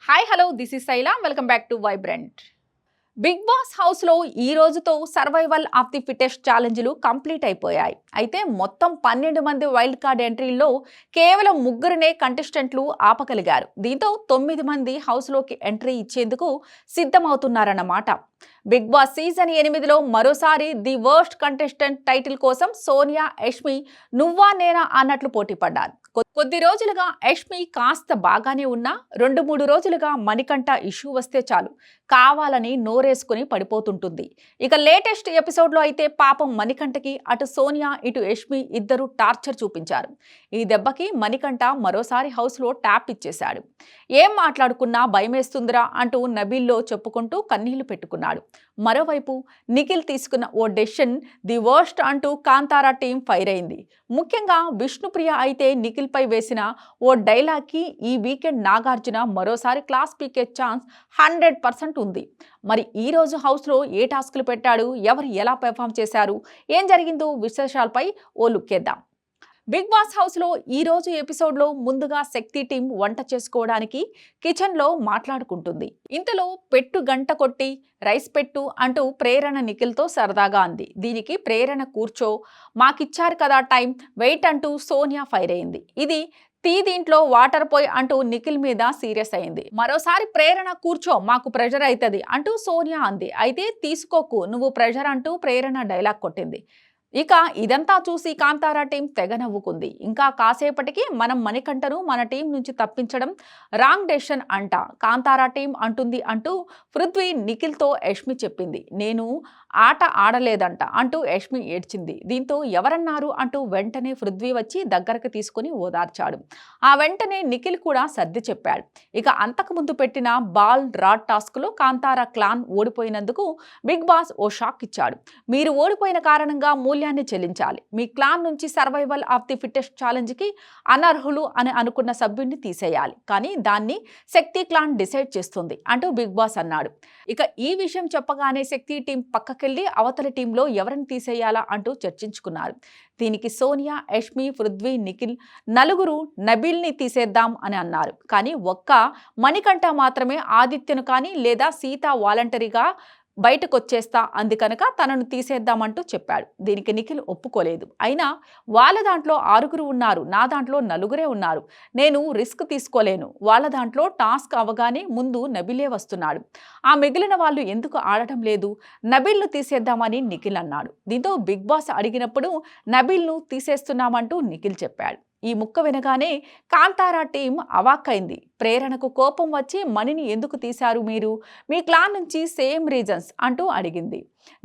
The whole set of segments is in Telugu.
Hi hello this is Shaila welcome back to vibrant. Bigg Boss house లో ఈ రోజుతో సర్వైవల్ ఆఫ్ ది ఫిటెస్ట్ ఛాలెంజ్లు కంప్లీట్ అయిపోయాయి. అయితే మొత్తం 12 మంది వైల్డ్ కార్డ్ ఎంట్రీల్లో కేవలం ముగ్గురునే కంటెస్టెంట్లు ఆపగలిగారు. దీంతో 9 మంది హౌస్ లోకి ఎంట్రీ ఇచ్చేందుకు సిద్ధమవుతున్నారన్నమాట. బిగ్ బాస్ సీజన్ 8లో మరోసారి ది వర్స్ట్ కంటెస్టెంట్ టైటిల్ కోసం సోనియా, యష్మి నువ్వా నేనా అన్నట్లు పోటీ పడ్డారు. కొద్ది రోజులుగా యష్మి కాస్త బాగానే ఉన్నా 2-3 రోజులుగా మణికంఠ ఇష్యూ వస్తే చాలు కావాలని నోరేసుకుని పడిపోతుంటుంది. ఇక లేటెస్ట్ ఎపిసోడ్లో అయితే పాపం మణికంఠకి అటు సోనియా ఇటు యష్మి ఇద్దరు టార్చర్ చూపించారు. ఈ దెబ్బకి మణికంఠ మరోసారి హౌస్లో ట్యాప్ ఇచ్చేశాడు. ఏం మాట్లాడుకున్నా భయమేస్తుందిరా అంటూ నబీల్లో చెప్పుకుంటూ కన్నీళ్లు పెట్టుకున్నాడు. మరోవైపు నిఖిల్ తీసుకున్న ఓ డెసిషన్ ది వర్స్ట్ అంటూ కాంతారా టీం ఫైర్ అయింది. ముఖ్యంగా విష్ణుప్రియ అయితే నిఖిల్ పై వేసిన ఓ డైలాగ్కి ఈ వీకెండ్ నాగార్జున మరోసారి క్లాస్ పీకే ఛాన్స్ 100% ఉంది. మరి ఈ రోజు హౌస్లో ఏ టాస్క్లు పెట్టాడు, ఎవరు ఎలా పెర్ఫామ్ చేశారు, ఏం జరిగిందో విశేషాలపై ఓ లుక్కేద్దాం. బిగ్ బాస్ హౌస్లో ఈ రోజు ఎపిసోడ్లో ముందుగా శక్తి టీం వంట చేసుకోవడానికి కిచెన్లో మాట్లాడుకుంటుంది. ఇంతలో పెట్టు గంట కొట్టి రైస్ పెట్టు అంటూ ప్రేరణ నిఖిల్తో సరదాగా అంది. దీనికి ప్రేరణ కూర్చో మాకిచ్చారు కదా టైం వెయిట్ అంటూ సోనియా ఫైర్ అయింది. ఇది దీంట్లో వాటర్ పోయ్ అంటూ నిఖిల్ మీద సీరియస్ అయింది. మరోసారి ప్రేరణ కూర్చో మాకు ప్రెషర్ అవుతుంది అంటూ సోనియా అంది. అయితే తీసుకోకు నువ్వు ప్రెషర్ అంటూ ప్రేరణ డైలాగ్ కొట్టింది. ఇక ఇదంతా చూసి కాంతారా టీం తెగ నవ్వుకుంది. ఇంకా కాసేపటికి మనం మణికంఠను మన టీం నుంచి తప్పించడం రాంగ్ డెసిషన్ అంట కాంతారా టీం అంటుంది అంటూ పృథ్వీ నిఖిల్తో యష్మి చెప్పింది. నేను ఆట ఆడలేదంట అంటూ యష్మి ఏడ్చింది. దీంతో ఎవరన్నారు అంటూ వెంటనే పృథ్వీ వచ్చి దగ్గరకు తీసుకుని ఓదార్చాడు. ఆ వెంటనే నిఖిల్ కూడా సర్ది చెప్పాడు. ఇక అంతకుముందు పెట్టిన బాల్ రాడ్ టాస్క్లో కాంతారా క్లాన్ ఓడిపోయినందుకు బిగ్ బాస్ ఓ షాక్ ఇచ్చాడు. మీరు ఓడిపోయిన కారణంగా మూల్యాన్ని చెల్లించాలి. మీ క్లాన్ నుంచి సర్వైవల్ ఆఫ్ ది ఫిట్టెస్ట్ ఛాలెంజ్కి అనర్హులు అని అనుకున్న సభ్యుడిని తీసేయాలి. కానీ దాన్ని శక్తి క్లాన్ డిసైడ్ చేస్తుంది అంటూ బిగ్ బాస్ అన్నాడు. ఇక ఈ విషయం చెప్పగానే శక్తి టీం పక్కకెళ్లి అవతలి టీంలో ఎవరిని తీసేయాలా అంటూ చర్చించుకున్నారు. దీనికి సోనియా, యష్మి, పృథ్వీ, నిఖిల్ నలుగురు నబీల్ని తీసేద్దాం అని అన్నారు. కానీ ఒక్క మణికంఠ మాత్రమే ఆదిత్యను కానీ లేదా సీత వాలంటరీగా బయటకు వచ్చేస్తా అంది కనుక తనను తీసేద్దామంటూ చెప్పాడు. దీనికి నిఖిల్ ఒప్పుకోలేదు. అయినా వాళ్ళ దాంట్లో 6 ఉన్నారు, నా దాంట్లో 4 ఉన్నారు, నేను రిస్క్ తీసుకోలేను. వాళ్ళ దాంట్లో టాస్క్ అవగానే ముందు నబీలే వస్తున్నాడు, ఆ మిగిలిన వాళ్ళు ఎందుకు ఆడటం లేదు, నబీల్ను తీసేద్దామని నిఖిల్ అన్నాడు. దీంతో బిగ్ బాస్ అడిగినప్పుడు నబీల్ను తీసేస్తున్నామంటూ నిఖిల్ చెప్పాడు. ఈ ముక్క వినగానే కాంతారా టీం అవాక్కైంది. ప్రేరణకు కోపం వచ్చి మణిని ఎందుకు తీశారు మీరు, మీ క్లాన్ నుంచి సేమ్ రీజన్స్ అంటూ అడిగింది.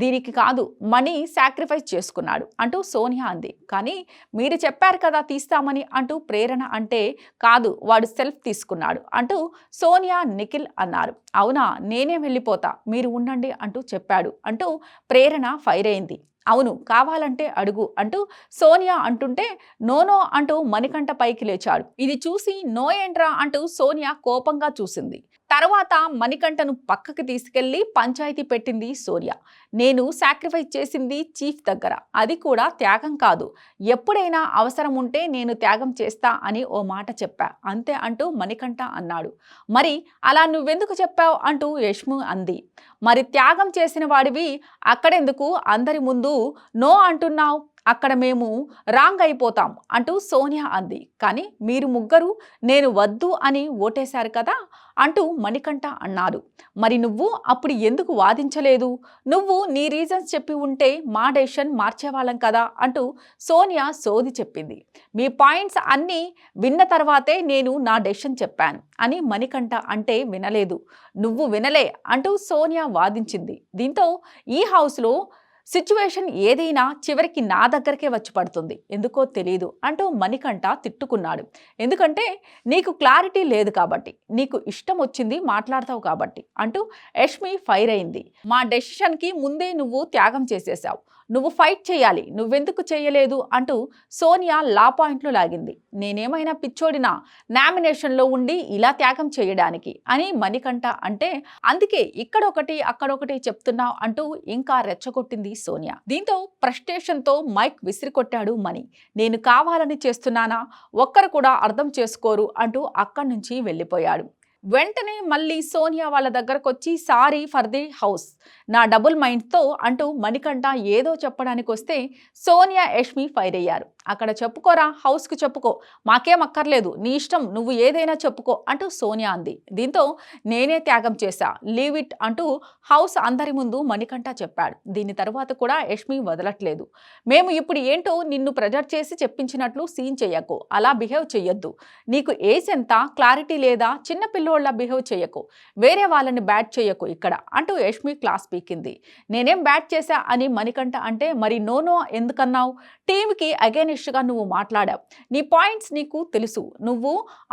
దీనికి కాదు మణి సాక్రిఫైస్ చేసుకున్నాడు అంటూ సోనియా అంది. కానీ మీరు చెప్పారు కదా తీస్తామని అంటూ ప్రేరణ అంటే కాదు వాడు సెల్ఫ్ తీసుకున్నాడు అంటూ సోనియా, నిఖిల్ అన్నారు. అవునా నేనే వెళ్ళిపోతా మీరు ఉండండి అంటూ చెప్పాడు అంటూ ప్రేరణ ఫైర్ అయింది. అవును కావాలంటే అడుగు అంటూ సోనియా అంటుంటే నో అంటూ మణికంఠ పైకి లేచాడు. ఇది చూసి నో ఏంట్రా అంటూ సోనియా కోపంగా చూసింది. తర్వాత మణికంఠను పక్కకి తీసుకెళ్లి పంచాయతీ పెట్టింది సోనియా. నేను సాక్రిఫైస్ చేసింది చీఫ్ దగ్గర, అది కూడా త్యాగం కాదు, ఎప్పుడైనా అవసరం ఉంటే నేను త్యాగం చేస్తా అని ఓ మాట చెప్పా అంతే అంటూ మణికంఠ అన్నాడు. మరి అలా నువ్వెందుకు చెప్పావు అంటూ యష్మి అంది. మరి త్యాగం చేసిన వాడివి అక్కడెందుకు అందరి ముందు నో అంటున్నావు, అక్కడ మేము రాంగ్ అయిపోతాం అంటూ సోనియా అంది. కానీ మీరు ముగ్గురు నేను వద్దు అని ఓటేశారు కదా అంటూ మణికంఠ అన్నాడు. మరి నువ్వు అప్పుడు ఎందుకు వాదించలేదు, నువ్వు నీ రీజన్స్ చెప్పి ఉంటే మా డెసిషన్ మార్చేవాళ్ళం కదా అంటూ సోనియా సోది చెప్పింది. మీ పాయింట్స్ అన్నీ విన్న తర్వాతే నేను నా డెసిషన్ చెప్పాను అని మణికంఠ అంటే వినలేదు, నువ్వు వినలే అంటూ సోనియా వాదించింది. దీంతో ఈ హౌస్లో సిచ్యువేషన్ ఏదైనా చివరికి నా దగ్గరకే వచ్చి పడుతుంది, ఎందుకో తెలీదు అంటూ మణికంఠ తిట్టుకున్నాడు. ఎందుకంటే నీకు క్లారిటీ లేదు కాబట్టి, నీకు ఇష్టం వచ్చింది మాట్లాడతావు కాబట్టి అంటూ యష్మి ఫైర్ అయింది. మా డెసిషన్కి ముందే నువ్వు త్యాగం చేసేసావు, నువ్వు ఫైట్ చేయాలి, నువ్వెందుకు చేయలేదు అంటూ సోనియా లా పాయింట్లు లాగింది. నేనేమైనా పిచ్చోడినా నామినేషన్లో ఉండి ఇలా త్యాగం చేయడానికి అని మణికంఠ అంటే అందుకే ఇక్కడొకటి అక్కడొకటి చెప్తున్నావు అంటూ ఇంకా రెచ్చగొట్టింది సోనియా. దీంతో ఫ్రస్ట్రేషన్తో మైక్ విసిరికొట్టాడు మణి. నేను కావాలని చేస్తున్నానా, ఒక్కరు కూడా అర్థం చేసుకోరు అంటూ అక్కడి నుంచి వెళ్ళిపోయాడు. వెంటనే మళ్ళీ సోనియా వాళ్ళ దగ్గరకొచ్చి సారీ ఫర్ ది హౌస్, నా డబుల్ మైండ్తో అంటూ మణికంఠ ఏదో చెప్పడానికి వస్తే సోనియా యష్మి ఫైర్ అయ్యారు. అక్కడ చెప్పుకోరా, హౌస్కి చెప్పుకో, మాకేం అక్కర్లేదు, నీ ఇష్టం, నువ్వు ఏదైనా చెప్పుకో అంటూ సోనియా అంది. దీంతో నేనే త్యాగం చేశా, లీవ్ ఇట్ అంటూ హౌస్ అందరి ముందు మణికంఠ చెప్పాడు. దీని తర్వాత కూడా యష్మి వదలట్లేదు. మేము ఇప్పుడు ఏంటో నిన్ను ప్రెజర్ చేసి చెప్పించినట్లు సీన్ చెయ్యకు, అలా బిహేవ్ చెయ్యొద్దు, నీకు ఏజ్ ఎంత, క్లారిటీ లేదా, చిన్న పిల్లోళ్ళ బిహేవ్ చేయకు, వేరే వాళ్ళని బ్యాట్ చేయకు ఇక్కడ అంటూ యష్మి క్లాస్ పీకింది. నేనేం బ్యాట్ చేశా అని మణికంఠ అంటే మరి నో ఎందుకన్నావు, టీంకి అగైనిస్ట్గా నువ్వు మాట్లాడావు, నీ పాయింట్స్ నీకు తెలుసు, నువ్వు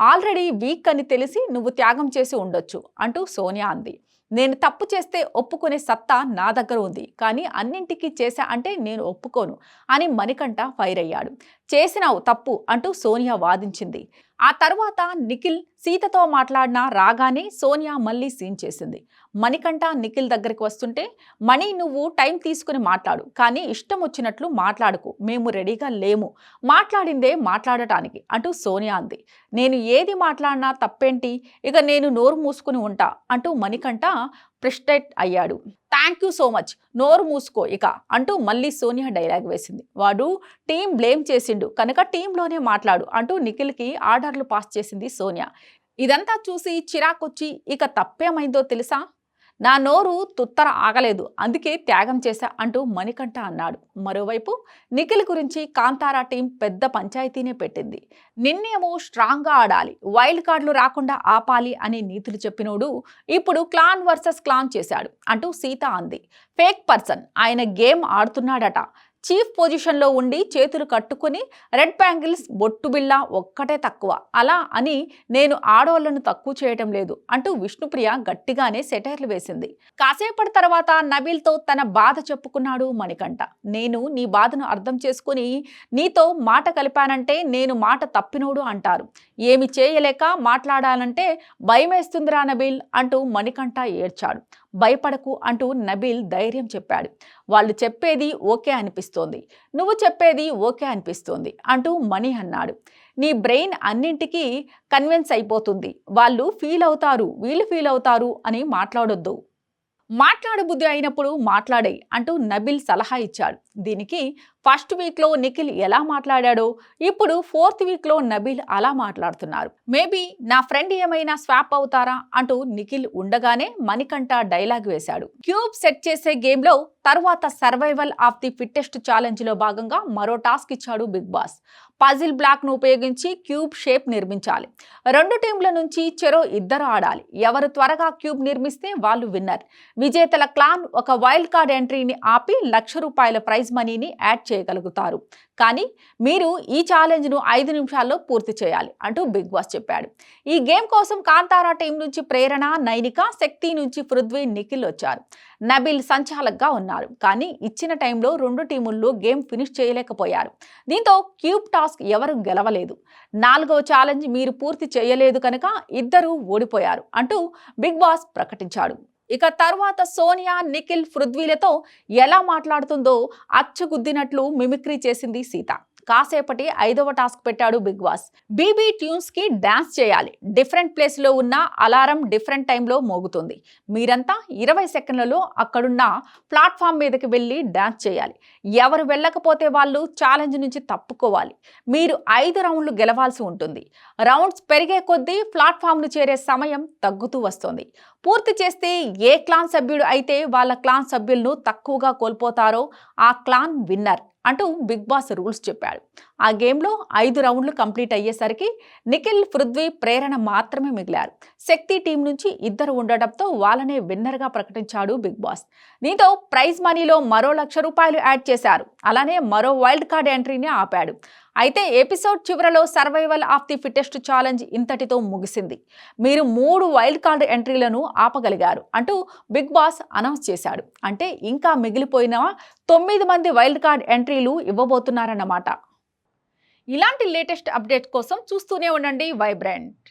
ఆల్రెడీ వీక్ అని తెలిసి నువ్వు త్యాగం చేసి ఉండొచ్చు అంటూ సోనియా అంది. నేను తప్పు చేస్తే ఒప్పుకునే సత్తా నా దగ్గర ఉంది, కానీ అన్నింటికీ చేశా అంటే నేను ఒప్పుకోను అని మణికంఠ ఫైర్ అయ్యాడు. చేసినావు తప్పు అంటూ సోనియా వాదించింది. ఆ తర్వాత నిఖిల్ సీతతో మాట్లాడినా రాగానే సోనియా మళ్ళీ సీన్ చేసింది. మణికంఠ నిఖిల్ దగ్గరికి వస్తుంటే, మణి నువ్వు టైం తీసుకుని మాట్లాడు, కానీ ఇష్టం వచ్చినట్లు మాట్లాడుకు, మేము రెడీగా లేము, మాట్లాడిందే మాట్లాడటానికి అంటూ సోనియా అంది. నేను ఏది మాట్లాడినా తప్పేంటి, ఇక నేను నోరు మూసుకుని ఉంటా అంటూ మణికంఠ ఫ్రస్ట్రేట్ అయ్యాడు. థ్యాంక్ యూ సో మచ్, నోరు మూసుకో ఇక అంటూ మళ్ళీ సోనియా డైలాగ్ వేసింది. వాడు టీం బ్లేమ్ చేసిండు కనుక టీంలోనే మాట్లాడు అంటూ నిఖిల్కి ఆర్డర్లు పాస్ చేసింది సోనియా. ఇదంతా చూసి చిరాకొచ్చి ఇక తప్పేమైందో తెలుసా, నా నోరు తుత్తర ఆగలేదు, అందుకే త్యాగం చేశా అంటూ మణికంఠ అన్నాడు. మరోవైపు నిఖిల్ గురించి కాంతారా టీం పెద్ద పంచాయతీనే పెట్టింది. నిన్నేమో స్ట్రాంగ్గా ఆడాలి, వైల్డ్ కార్డులు రాకుండా ఆపాలి అని నీతులు చెప్పినోడు ఇప్పుడు క్లాన్ వర్సెస్ క్లాన్ చేశాడు అంటూ సీత అంది. ఫేక్ పర్సన్, ఆయన గేమ్ ఆడుతున్నాడట, చీఫ్ పొజిషన్లో ఉండి చేతులు కట్టుకుని రెడ్ బ్యాంగిల్స్ బొట్టు బిళ్ళ ఒక్కటే తక్కువ, అలా అని నేను ఆడవాళ్లను తక్కువ చేయటం లేదు అంటూ విష్ణుప్రియ గట్టిగానే సెటైర్లు వేసింది. కాసేపటి తర్వాత నబీల్తో తన బాధ చెప్పుకున్నాడు మణికంఠ. నేను నీ బాధను అర్థం చేసుకుని నీతో మాట కలిపానంటే నేను మాట తప్పినోడు అంటారు, ఏమి చేయలేక మాట్లాడాలంటే భయమేస్తుందిరా నబీల్ అంటూ మణికంఠ ఏడ్చాడు. భయపడకు అంటూ నబీల్ ధైర్యం చెప్పాడు. వాళ్ళు చెప్పేది ఓకే అనిపిస్తోంది, నువ్వు చెప్పేది ఓకే అనిపిస్తోంది అంటూ మణి అన్నాడు. నీ బ్రెయిన్ అన్నింటికీ కన్విన్స్ అయిపోతుంది, వాళ్ళు ఫీల్ అవుతారు, వీళ్ళు ఫీల్ అవుతారు అని మాట్లాడొద్దు, మాట్లాడబుద్ధి అయినప్పుడు మాట్లాడే అంటూ నబీల్ సలహా ఇచ్చాడు. దీనికి ఫస్ట్ వీక్లో నిఖిల్ ఎలా మాట్లాడాడో ఇప్పుడు ఫోర్త్ వీక్లో నబీల్ అలా మాట్లాడుతున్నారు. మేబీ నా ఫ్రెండ్ ఏమైనా స్వాప్ అవుతారా అంటూ నిఖిల్ ఉండగానే మణికంఠ డైలాగ్ వేశాడు. క్యూబ్ సెట్ చేసే గేమ్లో తర్వాత సర్వైవల్ ఆఫ్ ది ఫిట్టెస్ట్ ఛాలెంజ్లో భాగంగా మరో టాస్క్ ఇచ్చాడు బిగ్ బాస్. పజిల్ బ్లాక్ను ఉపయోగించి క్యూబ్ షేప్ నిర్మించాలి. రెండు టీంల నుంచి చెరో ఇద్దరు ఆడాలి. ఎవరు త్వరగా క్యూబ్ నిర్మిస్తే వాళ్ళు విన్నర్. విజేతల క్లాన్ ఒక వైల్డ్ కార్డ్ ఎంట్రీని ఆపి ₹1,00,000 ప్రైజ్ మనీని యాడ్ చేయగలుగుతారు. కానీ మీరు ఈ ఛాలెంజ్ను 5 నిమిషాల్లో పూర్తి చేయాలి అంటూ బిగ్ బాస్ చెప్పాడు. ఈ గేమ్ కోసం కాంతారా టీం నుంచి ప్రేరణ, నైనిక, శక్తి నుంచి పృథ్వీ, నిఖిల్ వచ్చారు. నబీల్ సంచాలక్గా ఉన్నారు. కానీ ఇచ్చిన టైంలో రెండు టీముల్లో గేమ్ ఫినిష్ చేయలేకపోయారు. దీంతో క్యూబ్ టాస్క్ ఎవరు గెలవలేదు. 4వ ఛాలెంజ్ మీరు పూర్తి చేయలేదు కనుక ఇద్దరు ఓడిపోయారు అంటూ బిగ్ బాస్ ప్రకటించాడు. ఇక తర్వాత సోనియా, నిఖిల్, పృథ్వీలతో ఎలా మాట్లాడుతుందో అచ్చుగుద్దినట్లు మిమిక్రీ చేసింది సీత. కాసేపటి 5వ టాస్క్ పెట్టాడు బిగ్ బాస్. బీబీ ట్యూన్స్కి డాన్స్ చేయాలి. డిఫరెంట్ ప్లేస్లో ఉన్న అలారం డిఫరెంట్ టైంలో మోగుతుంది. మీరంతా 20 సెకండ్లలో అక్కడున్న ప్లాట్ఫామ్ మీదకి వెళ్ళి డాన్స్ చేయాలి. ఎవరు వెళ్ళకపోతే వాళ్ళు ఛాలెంజ్ నుంచి తప్పుకోవాలి. మీరు 5 రౌండ్లు గెలవాల్సి ఉంటుంది. రౌండ్స్ పెరిగే కొద్దీ ప్లాట్ఫామ్ను చేరే సమయం తగ్గుతూ వస్తుంది. పూర్తి చేస్తే ఏ క్లాన్ సభ్యుడు అయితే వాళ్ళ క్లాన్ సభ్యులను తక్కువగా కోల్పోతారో ఆ క్లాన్ విన్నర్ అంటూ బిగ్ బాస్ రూల్స్ చెప్పాడు. ఆ గేమ్లో 5 రౌండ్లు కంప్లీట్ అయ్యేసరికి నిఖిల్, పృథ్వీ, ప్రేరణ మాత్రమే మిగిలారు. శక్తి టీం నుంచి ఇద్దరు ఉండటంతో వాళ్ళనే విన్నర్గా ప్రకటించాడు బిగ్ బాస్. దీంతో ప్రైజ్ మనీలో మరో ₹1,00,000 యాడ్ చేశారు. అలానే మరో వైల్డ్ కార్డ్ ఎంట్రీని ఆపాడు. అయితే ఎపిసోడ్ చివరలో survival of the fittest challenge ఇంతటితో ముగిసింది. మీరు 3 వైల్డ్ కార్డ్ ఎంట్రీలను ఆపగలిగారు అంటూ బిగ్ బాస్ అనౌన్స్ చేశాడు. అంటే ఇంకా మిగిలిపోయిన 9 మంది వైల్డ్ కార్డ్ ఎంట్రీలు ఇవ్వబోతున్నారన్నమాట. ఇలాంటి లేటెస్ట్ అప్డేట్ కోసం చూస్తూనే ఉండండి వైబ్రెంట్.